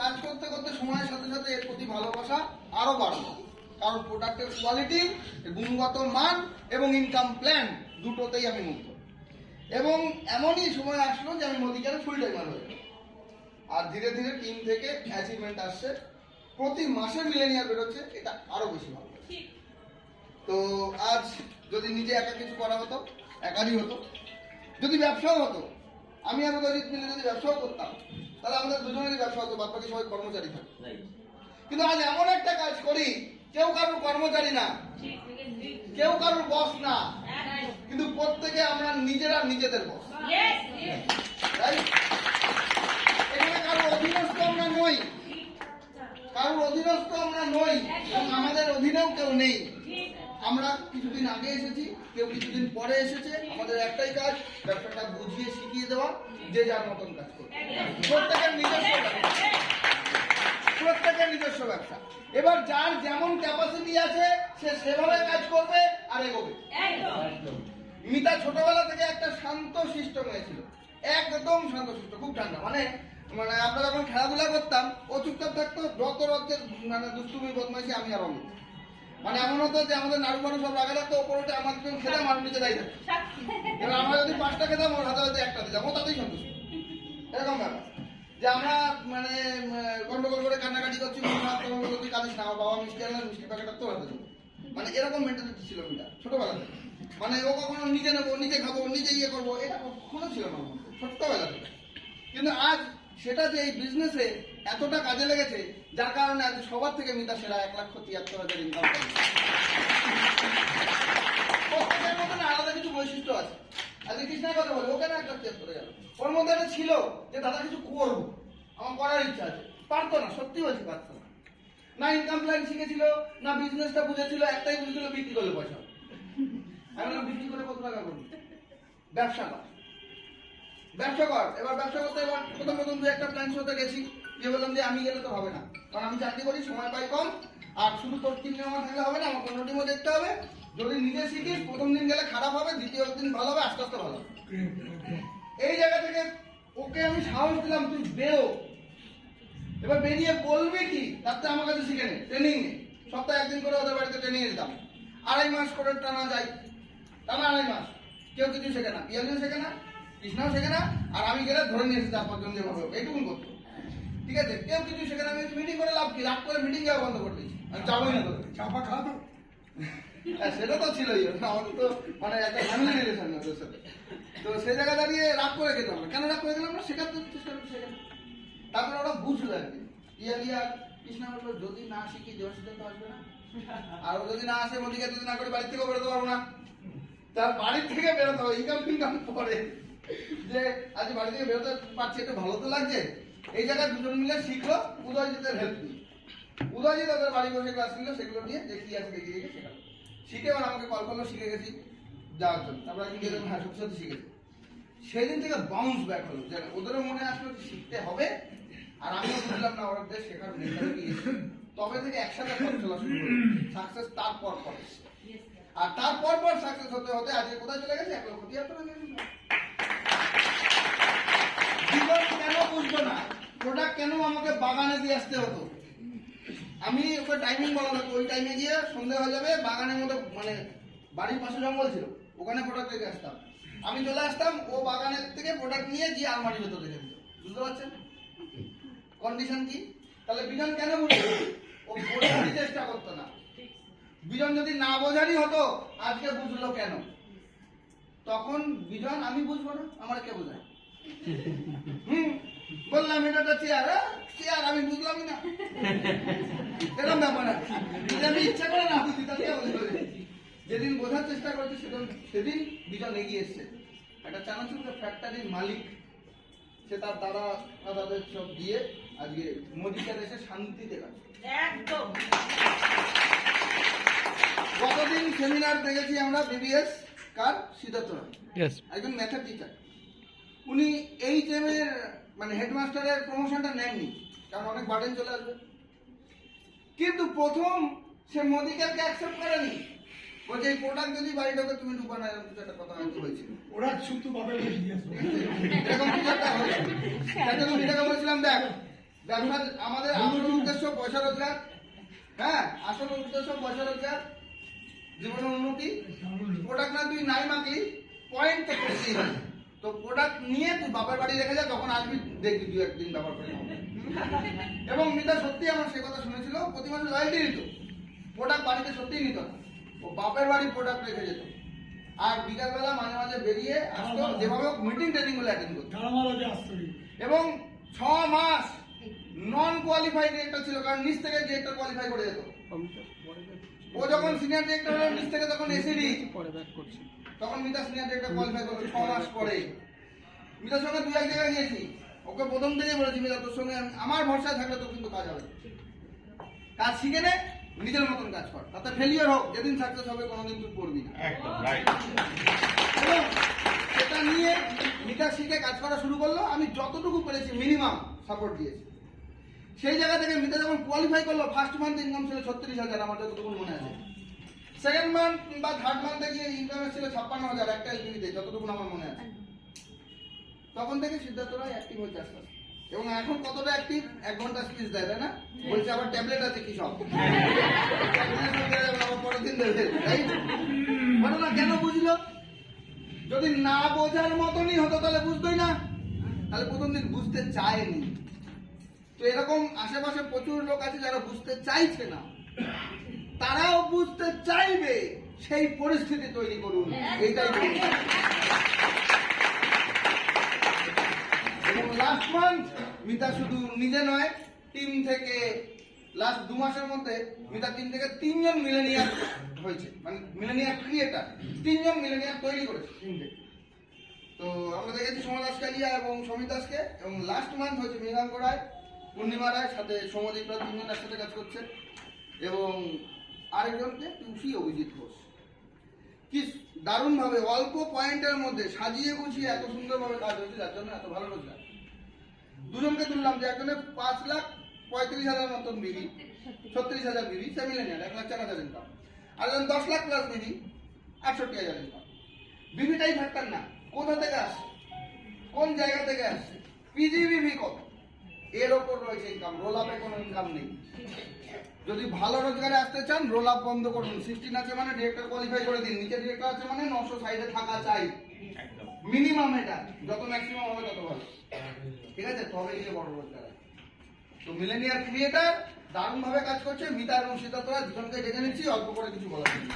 কাজ করতে করতে সময়ের সাথে সাথে এর প্রতি ভালোবাসা আরো বাড়বে, কারণ প্রোডাক্টের কোয়ালিটি, গুণগত মান এবং ইনকাম প্ল্যান দুটোতেই আমি মুগ্ধ। এবং এমনই সময় আসলো যে আমি মোদিকেয়ারে ফুল টাইমার হয়ে গেলাম। আর ধীরে ধীরে টিম থেকে অ্যাচিভমেন্ট আসছে, প্রতি মাসে মিলেনিয়ার বেরোচ্ছে, এটা আরো বেশি ভালো। তো আজ যদি নিজে একা কিছু করা হতো, একারই হতো, যদি ব্যবসাও হতো, আমি আর উদয়জিৎ মিলে যদি ব্যবসাও করতাম, তাহলে আমাদের দুজনেরই ব্যবসা হতো, বাদ বাকি সবাই কর্মচারী থাকে। কিন্তু আজ এমন একটা কাজ করি, কেউ কারোর কর্মচারী না, কেউ কারোর বস না, কিন্তু প্রত্যেকে আমরা নিজেরা নিজেদের বস। এখানে কারোর অধীনস্থ আমরা নই, কারোর অধীনস্থ আমরা নই, এবং আমাদের অধীনেও কেউ নেই। আমরা কিছুদিন আগে এসেছি, কেউ কিছুদিন পরে এসেছে, আমাদের একটাই কাজ, ব্যবসাটা বুঝিয়ে শিখিয়ে দেওয়া, যে যার মতন কাজ করবে, প্রত্যেকের নিজস্ব ব্যবসা, প্রত্যেকের নিজস্ব ব্যবসা। এবার যার যেমন ক্যাপাসিটি আছে সে সেভাবে কাজ করবে আর এগোবে। মিতা ছোটবেলা থেকে একটা শান্ত শিষ্ট মেয়ে ছিল, একদম শান্ত শিষ্ট, খুব ঠান্ডা। মানে আমরা যখন খেলাধুলা করতাম ও চুপচাপ থাকতো, যত রক্তের মানে দুষ্টুমি বদমাইশি আমি আর অমিত। মানে এমন হতো যে আমাদের নাড়ু ফাড়ু সব লাগা থাকতো, ওপরে আমার খেতাম আর নিচে দাঁড়িয়ে থাকতো। এবার আমরা যদি 5টা খেতাম, ওর হাতে হয়তো 1টা দিতাম, ও তাতেই সন্তুষ্ট। এরকম ব্যাপার যে আমরা মানে গন্ডগোল করে কান্নাকাটি করছি, তুই কাঁদিস না, আমার বাবা মিষ্টি আনলে মিষ্টি প্যাকেটটা তোর হাতে দেবো, মানে এরকম মেন্টালিটি ছিল মিটা ছোটবেলা থেকে। মানে ও কখনো নিজে নেবো, নিজে খাবো, নিজে ইয়ে করবো, এটা কখনো ছিল না ছোট্টবেলা থেকে। কিন্তু আজ সেটা যে এই বিজনেসে এতটা কাজে লেগেছে, যার কারণে আজ সবার থেকে মিতা সেরা 1,73,000 ইনকাম করে। প্রত্যেকের মধ্যে আলাদা কিছু বৈশিষ্ট্য আছে। আজকে কৃষ্ণার কথা বলে, ও কেন 1,73,000 গেল? ওর মধ্যে একটা ছিল যে দাদা কিছু করবো, আমার করার ইচ্ছা আছে, পারতো না, সত্যি বলছি পারতো না। না ইনকাম প্ল্যান শিখেছিল, না বিজনেসটা বুঝেছিল, একটাই বুঝেছিল বিক্রি করলে পয়সা। আমি বললাম বিক্রি করে কত টাকা করবি? ব্যবসা কর, ব্যবসা কর। এবার ব্যবসা করতে এবার প্রথম 2-1টা প্ল্যান শোতে গেছি, যে বললাম যে আমি গেলে তো হবে না, কারণ আমি চাকরি করি, সময় পাই কম, আর শুধু তোর টিম আমার থাকলে হবে না, আমার 15 টিমও দেখতে হবে। যদি নিজে শিখিস, প্রথম দিন গেলে খারাপ হবে, দ্বিতীয় দিন ভালো হবে, আস্তে আস্তে ভালো হবে। এই জায়গা থেকে ওকে আমি সাহস দিলাম, তুই বেরো। এবার বেরিয়ে বলবি কি, তার তো আমার কাছে শিখে নে, ট্রেনিং নে। সপ্তাহে 1 দিন করে ওদের বাড়িতে ট্রেনিং এ যেতাম, 2.5 মাস করে টানা যায়, টানা 2.5 মাস। কেউ কিছু শেখে না, পিয়ালিও শেখে না, কৃষ্ণাও শেখে না, আর আমি গেলে ধরে নিয়ে এসে 4-5 জন যেভাবে এইটুকুন করতো। ঠিক আছে, কেউ কিছু শেখে না। আমি মিটিং করে লাভ কি, রাগ করে মিটিং যাওয়া বন্ধ করে দিয়েছি, আমি যাবোই না। চাপা খাওয়া সেটা তো ছিলই, আমাদের তো মানে একটা ফ্যামিলি রিলেশন ওদের সাথে। তো সেই জায়গা দাঁড়িয়ে রাগ করে গেলাম না। কেন রাগ করে গেলাম না, শেখাতে চেষ্টা করছি, শেখে। তারপরে ওরা বুঝলো আর কি, পিয়ালি আর কৃষ্ণা বললো যদি না শিখি দেওয়ার তো আসবে না, আর ও যদি না আসে, মোদিকে যদি না করে বাড়ি থেকেও বেরোতে পারবো না। তার বাড়ির থেকে বেরোতে হবে, ইনকাম পরে যে আজ বাড়ি থেকে বেরোতে পারছি, একটু ভালো তো লাগছে। এই জায়গায় দুজন মিলে শিখলো, উদয়জিতের হেল্প নিয়ে। উদয়জিৎ ওদের বাড়ি বসে ক্লাস নিল, সেগুলো নিয়ে যে কি আছে দেখিয়ে দেখে শেখালো। শিখে এবার আমাকে কল করলো, শিখে গেছি যাওয়ার জন্য। তারপরে আমি গেলাম, হ্যাঁ সত্যি সত্যি শিখেছি। সেই দিন থেকে বাউন্স ব্যাক হলো, যে ওদেরও মনে আসলো শিখতে হবে, আর আমিও বুঝলাম না ওদের শেখার মেন্টালিটি এসে, তবে থেকে একসাথে পথ চলা শুরু হলো। সাকসেস তারপর পরে, আর তারপর সাকসেস হতে হতে আজকে কোথায় চলে গেছে, 1,73,000। জীবন কেন বুঝবো না, প্রোডাক্ট কেন আমাকে বাগানে দিয়ে আসতে হতো? আমি ওকে টাইমিং বলা হতো, ওই টাইমে গিয়ে সন্ধ্যা হয়ে যাবে, বাগানের মধ্যে মানে বাড়ির পাশে জঙ্গল ছিল, ওখানে প্রোডাক্ট রেখে আসতাম। আমি চলে আসতাম, ও বাগানের থেকে প্রোডাক্ট নিয়ে গিয়ে আলমারির ভেতর রেখে দিত। বুঝতে পারছেন কন্ডিশন কি? তাহলে বিজন কেন বুঝতো? ও বোঝারই চেষ্টা করতো না। বিজন যদি না বোঝারই হতো, আজকে বুঝলো কেন? তখন বিজন আমি বুঝবো না, আমার কে বোঝায়? বললাম এটা তো চেয়ার, চেয়ার আমি বুঝলামই না, এরকম ব্যাপার আছে। যদি আমি ইচ্ছা করে না বুঝি, তাহলে যেদিন বোঝার চেষ্টা করছি সেদিন বিজন এগিয়ে এসছে। একটা চানাচুর ফ্যাক্টরির মালিক, সে তার দাদাদের সব দিয়ে আজকে মোদিকেয়ার এসে শান্তিতে কাজ। একদম গতদিন সেমিনার দেখেছি আমরা, বিবিএস কার সিদ্ধার্থ রায়, একজন ম্যাথের টিচার। উনি এই টাইমের মানে হেডমাস্টারের প্রমোশনটা নেননি, কারণ অনেক বার্ডেন চলে আসবে। কিন্তু প্রথম সে মোদিকেয়ারকে অ্যাকসেপ্ট করেনি, বলছে এই প্রোডাক্ট যদি বাড়ি ঢোকে তুমি ঢুকো না, এরকম কিছু একটা কথা হয়তো হয়েছিল। প্রোডাক্ট শুধু পাবে এরকম কিছু একটা হয়েছিল। তাই জন্য বলছিলাম দেখ ব্যবসা আমাদের আসল উদ্দেশ্য পয়সা রোজগার। হ্যাঁ, আসল উদ্দেশ্য পয়সা রোজগার, জীবনের উন্নতি। প্রোডাক্ট না তুই নাই মাখলি, পয়েন্ট তো করতেই হবে। তো প্রোডাক্ট নিয়ে তুই বাপের বাড়ি রেখে যা, যখন আসবি দেখবি তুই একদিন ব্যবহার করে নেবো। এবং মিতা সত্যি আমার সে কথা শুনেছিল, প্রতি মাসে লয়্যালটি নিত, প্রোডাক্ট বাড়িতে সত্যিই নিত না, ও বাপের বাড়ির প্রোডাক্ট রেখে যেত। আর বিকালবেলা মাঝে মাঝে বেরিয়ে আসতো, যেভাবে মিটিং ট্রেনিং গুলো অ্যাটেন্ড করতো। এবং 6 মাস নন কোয়ালিফাইড ডিরেক্টর ছিল, কারণ নিচ থেকে ডিরেক্টর কোয়ালিফাই করে যেত। ও যখন সিনিয়র ডিরেক্টর হলো নিচ থেকে, তখন এসিডি, তখন মিতা সিনিয়র ডিরেক্টর কোয়ালিফাই করলো 6 মাস পরে। মিতার সঙ্গে 2-1 জায়গায় গিয়েছি, ওকে প্রথম থেকেই বলেছি মিতা তোর সঙ্গে আমার ভরসায় থাকলে তোর কিন্তু কাজ হবে, কাজ শিখে নে, নিজের মতন কাজ কর, তাতে ফেলিয়ার হোক, যেদিন সাকসেস হবে কোনোদিন তুই করবি না। এবং সেটা নিয়ে মিতা শিখে কাজ করা শুরু করলো। আমি যতটুকু পেরেছি মিনিমাম সাপোর্ট দিয়েছি। সেই জায়গা থেকে মিতা যখন কোয়ালিফাই করলো, ফার্স্ট মান্থ ইনকাম ছিল 36,000, আমার যতটুকু মনে আছে। সেকেন্ড মান্থ বা থার্ড মান্থে গিয়ে ইনকাম ছিল 56,000 একটা এলপিতে, যতটুকু আমার মনে আছে। তখন থেকে সিদ্ধার্থ রায় অ্যাক্টিভ হয়েছে আস্তে আস্তে। এবং এখন কতটা অ্যাক্টিভ, 1 ঘন্টা স্পিচ দেয়, তাই না? বলছে আবার ট্যাবলেট আছে কি সব, আবার পরের দিন দেবে। ঘটনা কেন বুঝলো? যদি না বোঝার মতনই হতো তাহলে বুঝতোই না, তাহলে প্রথম দিন বুঝতে চায়নি। তো এরকম আশেপাশে প্রচুর লোক আছে যারা বুঝতে চাইছে না, তারাও বুঝতে চাইবে, সেই পরিস্থিতি তৈরি করুন, এইটাই করুন। এবং লাস্ট মান্থ মিতা শুধু নিজে নয়, টিম থেকে লাস্ট 2 মাসের মধ্যে মিতা টিম থেকে 3 জন মিলেনিয়ার হয়েছে, মানে মিলেনিয়ার ক্রিয়েটার 3 জন মিলেনিয়ার তৈরি করেছে টিম থেকে। তো আমরা দেখেছি সোমা দাস কালিয়া এবং সমীর দাসকে, এবং লাস্ট মান্থ হয়েছে মৃগাঙ্ক রায়, পূর্ণিমা রায়, সাথে সৌমদীপ রায়, 3 জন একসাথে কাজ করছে। এবং আরেকজনকে টুসি অভিজিৎ ঘোষ। কি দারুণ ভাবে অল্প পয়েন্টের মধ্যে সাজিয়ে গুছিয়ে এত সুন্দরভাবে কাজ হয়েছে, যার জন্য এত ভালো রোজগার। দুজনকে তুললাম, যে একজনে 5,35,000 মতন বিবি, 36,000 বিবি, সে মিলেনিয়ার 1,04,000 ইনকাম। আর 10 লাখ প্লাস বিবি, 68,000 ইনকাম। বিবিটাই ফ্যাক্টর না, কোথা থেকে আসছে, কোন জায়গা থেকে আসছে, পিজিবিবি কত, এর ওপর রয়েছে ইনকাম। রোল আপে কোনো ইনকাম নেই। যদি ভালো রোজগারে আসতে চান, রোল আপ বন্ধ করুন। 16 আছে মানে ডিরেক্টর কোয়ালিফাই করে দিন, নিচে ডিরেক্টর আছে মানে 900 সাইডে থাকা চাই মিনিমাম, এটা যত ম্যাক্সিমাম হবে তত ভালো, ঠিক আছে? তবে গিয়ে বড় রোজগার। তো মিলেনিয়ার ক্রিয়েটার দারুণ ভাবে কাজ করছে। মিতা এবং সিদ্ধার্থ রায় দুজনকে ডেকে নিচ্ছি, অল্প করে কিছু বলার জন্য।